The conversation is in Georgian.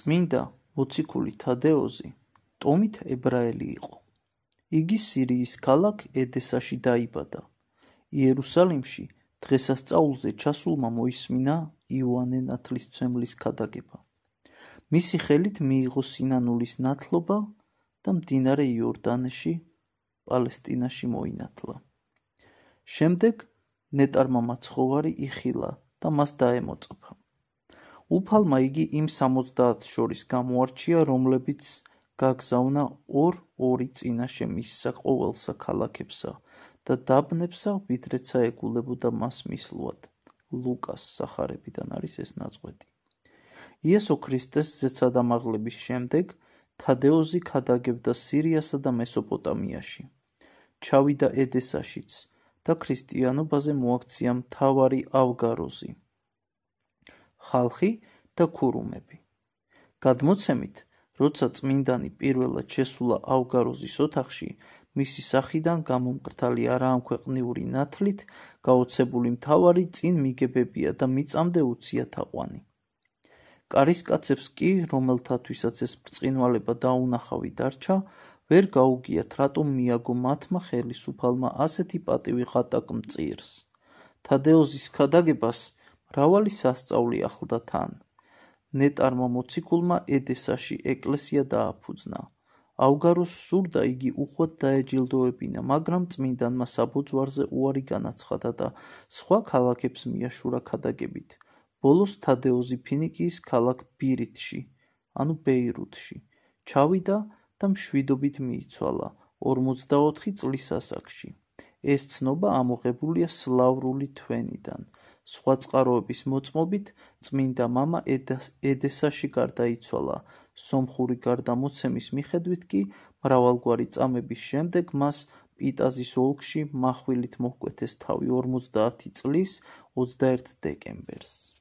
წმინდა მოციქული თადეოზი ტომით ებრაელი იყო. იგი სირიის ქალაქ ედესაში დაიბადა. იერუსალიმში დღესასწაულზე ჩასულმა მოისმინა იოანე ნათლისმცემლის ქადაგება. მისი ხელით მიიღო სინანულის ნათლობა და მდინარე იორდანეში, პალესტინაში მოინათლა. შემდეგ ნეტარმა მაცხოვარი იხილა და მას დაემოწაფა. უფალმა იგი იმ 70 შორის გამოარჩია, რომლებიც გაგზავნა ორ-ორი წინაშე მისსა ყოველსა ქალაქებსა და დაბნებსა, ვიდრეცა ეგულებოდა მას მისლვად. ლუკას სახარებიდან არის ეს ნაწყვეტი. იესო ქრისტეს ზეცადამაღლების შემდეგ თადეოზი ქადაგებდა სირიასა და მესოპოტამიაში. ჩავიდა ედესაშიც და ქრისტიანობაზე მოაქცია მთავარი ავგაროზი, ხალხი და ქურუმები. გადმოცემით, როცა წმინდანი პირველად შესულა ავგაროზის ოთახში, მისი სახიდან გამომკრთალი არაამქვეყნიური ნათლით გაოცებული მთავარი წინ მიგებებია და მიწამდე უცია თაყვანი. კარისკაცებს კი, რომელთათვისაც ეს ბრწყინვალება დაუნახავი დარჩა, ვერ გაუგიათ, რატომ მიაგო მათმა ხელისუფალმა ასეთი პატივი ღატაკმწირს. თადეოზის ქადაგებას მრავალი სასწაული ახლდა თან. ნეტარმა მოციქულმა ედესაში ეკლესია დააფუძნა. ავგაროს სურდა იგი უხვად დაეჯილდოებინა, მაგრამ წმინდანმა საბოძვარზე უარი განაცხადა და სხვა ქალაქებს მიაშურა ქადაგებით. ბოლოს თადეოზი ფინიკიის ქალაქ ბირითში, ანუ ბეირუთში, ჩავიდა და მშვიდობით მიიცვალა 44 წლის ასაკში. ეს ცნობა ამოღებულია სლავრული თვენიდან. სხვა წყაროების მოწმობით, წმინდა მამა ედესაში გარდაიცვალა. სომხური გარდამოცემის მიხედვით კი, მრავალგვარი წამების შემდეგ მას პიტაზის ოლქში מחვილით მოჰკვეთეს თავი 50 წლის 21 დეკემბერს.